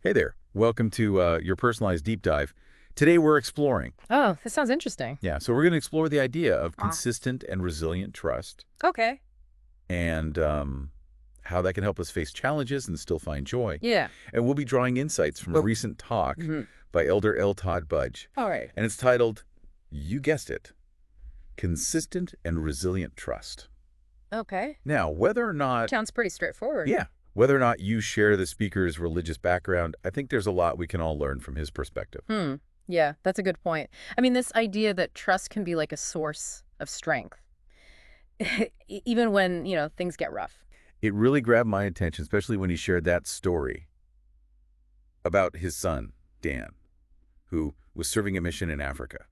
Hey there. Welcome to your personalized deep dive. Today we're exploring. Oh, this sounds interesting. Yeah, so we're going to explore the idea of Ah. consistent and resilient trust Okay. and how that can help us face challenges and still find joy. Yeah. And we'll be drawing insights from a Oh. recent talk Hmm. by Elder Todd Budge. All right. And it's titled, you guessed it, Consistent and Resilient Trust. Okay. Now, whether or not, Sounds pretty straightforward. yeah, whether or not you share the speaker's religious background, I think there's a lot we can all learn from his perspective. Hmm. Yeah, that's a good point. I mean, this idea that trust can be like a source of strength, even when, things get rough. It really grabbed my attention, especially when he shared that story about his son, Dan, who was serving a mission in Africa,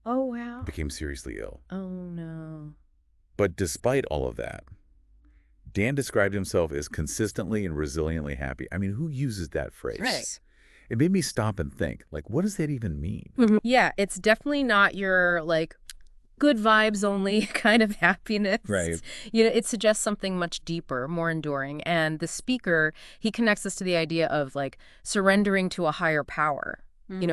Oh, wow. became seriously ill. Oh, no. But despite all of that, Dan described himself as consistently and resiliently happy. I mean, who uses that phrase? Right. It made me stop and think, like, what does that even mean? Yeah, it's definitely not your, good vibes only kind of happiness. Right. It suggests something much deeper, more enduring. And the speaker, he connects us to the idea of surrendering to a higher power,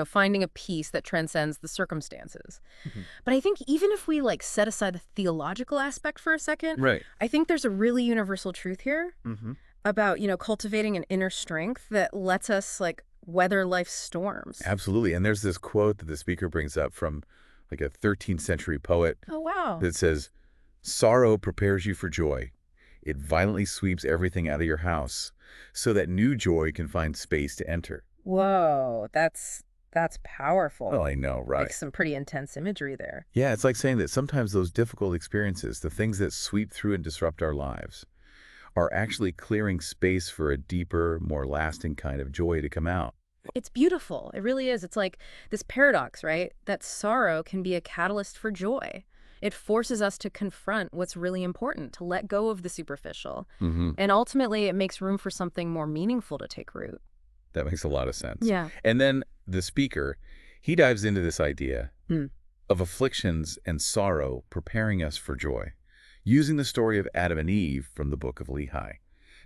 finding a peace that transcends the circumstances. Mhm. But I think even if we set aside the theological aspect for a second, Right. I think there's a really universal truth here Mm-hmm. about, cultivating an inner strength that lets us weather life's storms. Absolutely. And there's this quote that the speaker brings up from like a 13th century poet Oh, wow. that says, sorrow prepares you for joy. It violently sweeps everything out of your house so that new joy can find space to enter. Whoa, that's powerful. Well, I know, right? Some pretty intense imagery there. Yeah, it's like saying that sometimes those difficult experiences, the things that sweep through and disrupt our lives, are actually clearing space for a deeper, more lasting kind of joy to come out. It's beautiful. It really is. It's like this paradox, right? That sorrow can be a catalyst for joy. It forces us to confront what's really important, to let go of the superficial. Mm-hmm. And ultimately, it makes room for something more meaningful to take root. That makes a lot of sense. Yeah. And then the speaker, he dives into this idea Mm. of afflictions and sorrow preparing us for joy, using the story of Adam and Eve from the book of Lehi.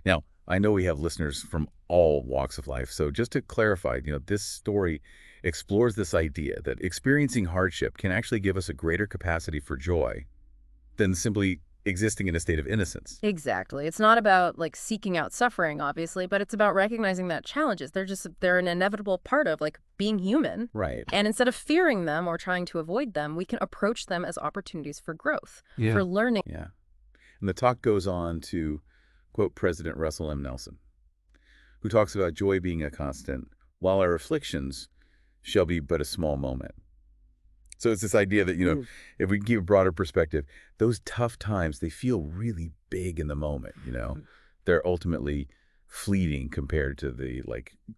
Now, I know we have listeners from all walks of life, so just to clarify, this story explores this idea that experiencing hardship can actually give us a greater capacity for joy than simply existing in a state of innocence. Exactly. It's not about seeking out suffering, obviously, but it's about recognizing that challenges, they're an inevitable part of being human. Right. And instead of fearing them or trying to avoid them, we can approach them as opportunities for growth, Yeah. for learning. Yeah. And the talk goes on to quote President Russell M. Nelson, who talks about joy being a constant, while our afflictions shall be but a small moment. So it's this idea that, Mm. if we give a broader perspective, those tough times, they feel really big in the moment, They're ultimately fleeting compared to the,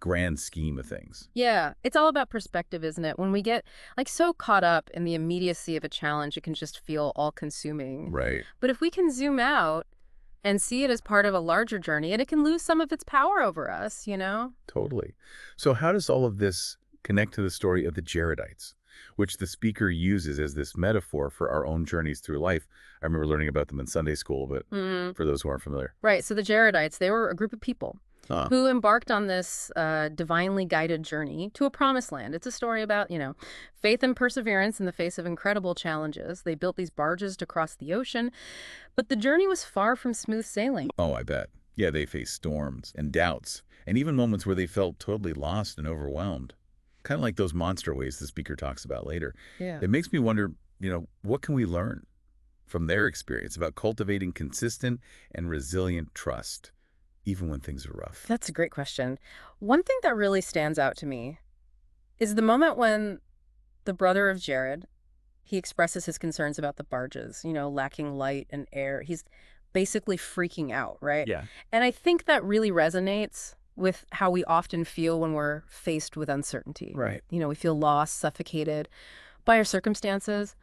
grand scheme of things. Yeah, it's all about perspective, isn't it? When we get so caught up in the immediacy of a challenge, it can just feel all-consuming. Right. But if we can zoom out and see it as part of a larger journey, and it can lose some of its power over us. Totally. So how does all of this connect to the story of the Jaredites, which the speaker uses as this metaphor for our own journeys through life? I remember learning about them in Sunday school, but for those who aren't familiar. Right. So the Jaredites, they were a group of people who embarked on this divinely guided journey to a promised land. It's a story about, faith and perseverance in the face of incredible challenges. They built these barges to cross the ocean, but the journey was far from smooth sailing. Oh, I bet. Yeah, they faced storms and doubts, and even moments where they felt totally lost and overwhelmed. Kind of like those monster waves the speaker talks about later. Yeah. It makes me wonder, what can we learn from their experience about cultivating consistent and resilient trust, even when things are rough? That's a great question. One thing that really stands out to me is the moment when the brother of Jared, he expresses his concerns about the barges, lacking light and air. He's basically freaking out, right? Yeah. And I think that really resonates with how we often feel when we're faced with uncertainty. Right. We feel lost, suffocated by our circumstances,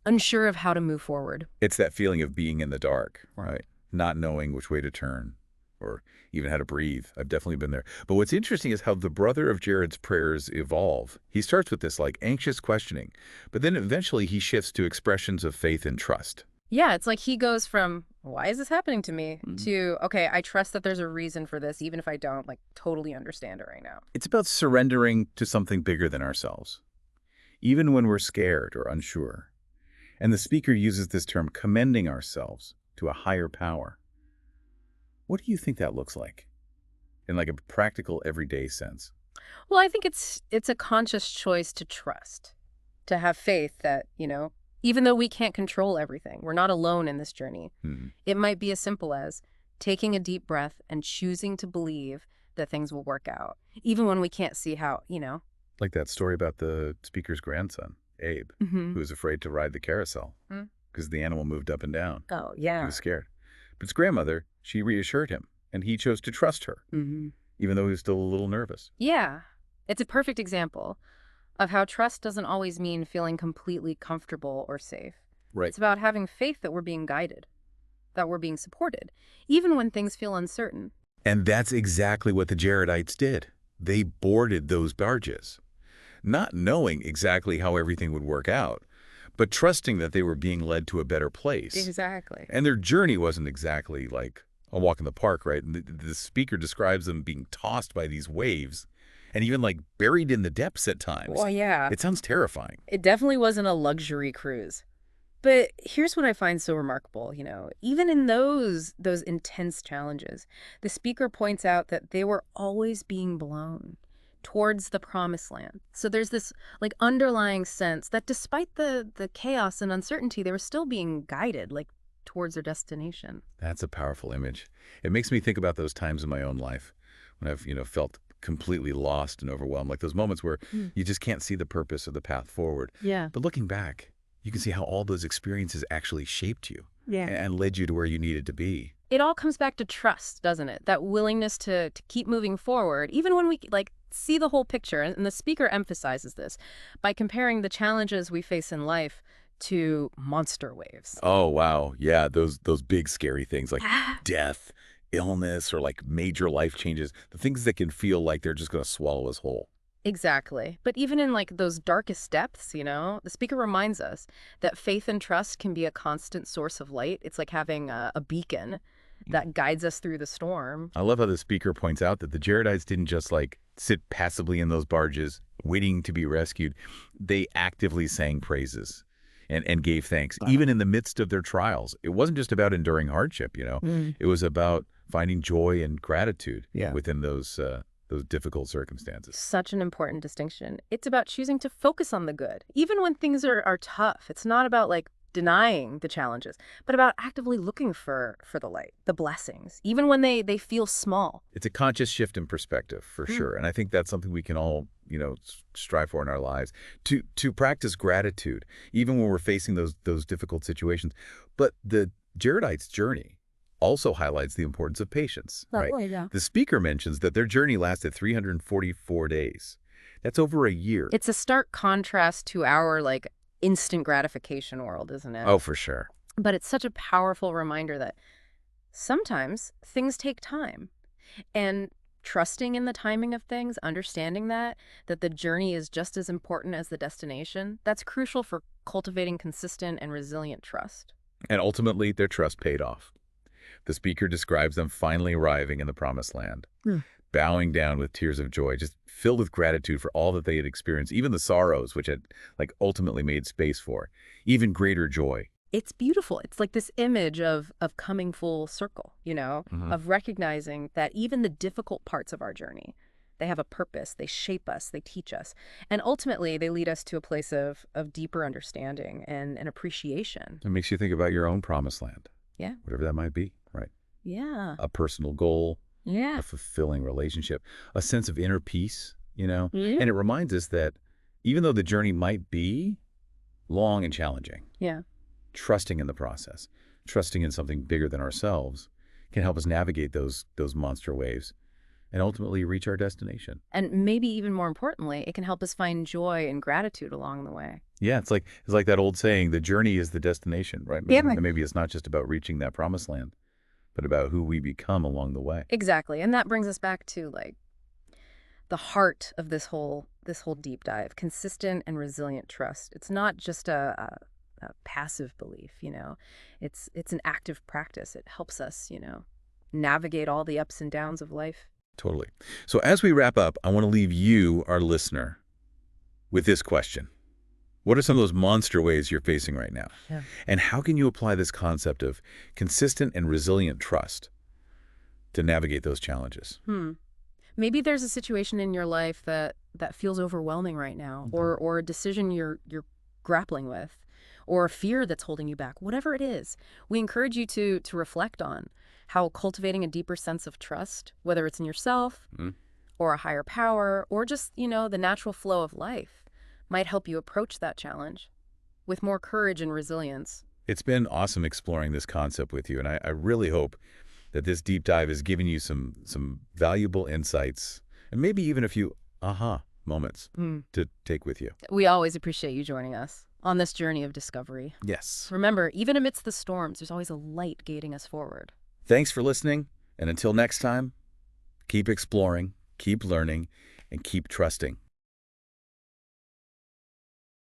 unsure of how to move forward. It's that feeling of being in the dark, right? Not knowing which way to turn or even how to breathe. I've definitely been there. But what's interesting is how the brother of Jared's prayers evolve. He starts with this anxious questioning, but then eventually he shifts to expressions of faith and trust. Yeah, it's like he goes from, why is this happening to me? To, okay, I trust that there's a reason for this, even if I don't, like, totally understand it right now. It's about surrendering to something bigger than ourselves, even when we're scared or unsure. And the speaker uses this term, commending ourselves to a higher power. What do you think that looks like in like a practical, everyday sense? Well, I think it's a conscious choice to trust, to have faith that, even though we can't control everything, we're not alone in this journey. It might be as simple as taking a deep breath and choosing to believe that things will work out, even when we can't see how. Like that story about the speaker's grandson, Abe, who was afraid to ride the carousel because the animal moved up and down. Oh, yeah. He was scared. But his grandmother, she reassured him, and he chose to trust her, even though he was still a little nervous. Yeah. It's a perfect example of how trust doesn't always mean feeling completely comfortable or safe. Right. It's about having faith that we're being guided, that we're being supported, even when things feel uncertain. And that's exactly what the Jaredites did. They boarded those barges, not knowing exactly how everything would work out, but trusting that they were being led to a better place. Exactly. And their journey wasn't exactly like a walk in the park, right? And the speaker describes them being tossed by these waves and even like buried in the depths at times. Well, yeah. It sounds terrifying. It definitely wasn't a luxury cruise. But here's what I find so remarkable, even in those intense challenges, the speaker points out that they were always being blown towards the promised land. So there's this like underlying sense that despite the chaos and uncertainty, they were still being guided like towards their destination. That's a powerful image. It makes me think about those times in my own life when I've, felt completely lost and overwhelmed, like those moments where you just can't see the purpose or the path forward. Yeah. But looking back, you can see how all those experiences actually shaped you Yeah. and led you to where you needed to be. It all comes back to trust, doesn't it? That willingness to keep moving forward, even when we see the whole picture. And the speaker emphasizes this by comparing the challenges we face in life to monster waves. Oh, wow. Yeah, those big scary things like death, illness, or like major life changes, the things that can feel like they're just going to swallow us whole. Exactly. But even in those darkest depths, the speaker reminds us that faith and trust can be a constant source of light. It's like having a beacon that guides us through the storm. I love how the speaker points out that the Jaredites didn't just sit passively in those barges waiting to be rescued. They actively sang praises and gave thanks, even in the midst of their trials. It wasn't just about enduring hardship, It was about finding joy and gratitude within those difficult circumstances. Such an important distinction. It's about choosing to focus on the good, even when things are tough. It's not about denying the challenges, but about actively looking for the light, the blessings, even when they feel small. It's a conscious shift in perspective, for sure. And I think that's something we can all, strive for in our lives, to practice gratitude, even when we're facing those difficult situations. But the Jaredites' journey also highlights the importance of patience, right? Yeah. The speaker mentions that their journey lasted 344 days. That's over a year. It's a stark contrast to our instant gratification world, isn't it? Oh, for sure. But it's such a powerful reminder that sometimes things take time. And trusting in the timing of things, understanding that the journey is just as important as the destination, that's crucial for cultivating consistent and resilient trust. And ultimately, their trust paid off. The speaker describes them finally arriving in the promised land, bowing down with tears of joy, just filled with gratitude for all that they had experienced, even the sorrows, which had ultimately made space for even greater joy. It's beautiful. It's like this image of coming full circle, of recognizing that even the difficult parts of our journey, they have a purpose, they shape us, they teach us, and ultimately they lead us to a place of deeper understanding and appreciation. It makes you think about your own promised land. Yeah. Whatever that might be, right? Yeah. A personal goal, Yeah. a fulfilling relationship, a sense of inner peace, Yeah. And it reminds us that even though the journey might be long and challenging, Yeah. trusting in the process, trusting in something bigger than ourselves can help us navigate those monster waves and ultimately reach our destination. And maybe even more importantly, it can help us find joy and gratitude along the way. Yeah, it's like that old saying, the journey is the destination, right? Yeah. Maybe it's not just about reaching that promised land, but about who we become along the way. Exactly. And that brings us back to the heart of this whole deep dive, consistent and resilient trust. It's not just a passive belief, It's an active practice. It helps us, navigate all the ups and downs of life. Totally. So as we wrap up, I want to leave you, our listener, with this question. What are some of those monster waves you're facing right now? Yeah. And how can you apply this concept of consistent and resilient trust to navigate those challenges? Maybe there's a situation in your life that feels overwhelming right now, or a decision you're grappling with, or a fear that's holding you back. Whatever it is, we encourage you to reflect on how cultivating a deeper sense of trust, whether it's in yourself or a higher power, or just, the natural flow of life, might help you approach that challenge with more courage and resilience. It's been awesome exploring this concept with you, and I really hope that this deep dive has given you some valuable insights and maybe even a few aha moments to take with you. We always appreciate you joining us on this journey of discovery. Yes. Remember, even amidst the storms, there's always a light guiding us forward. Thanks for listening, and until next time, keep exploring, keep learning, and keep trusting.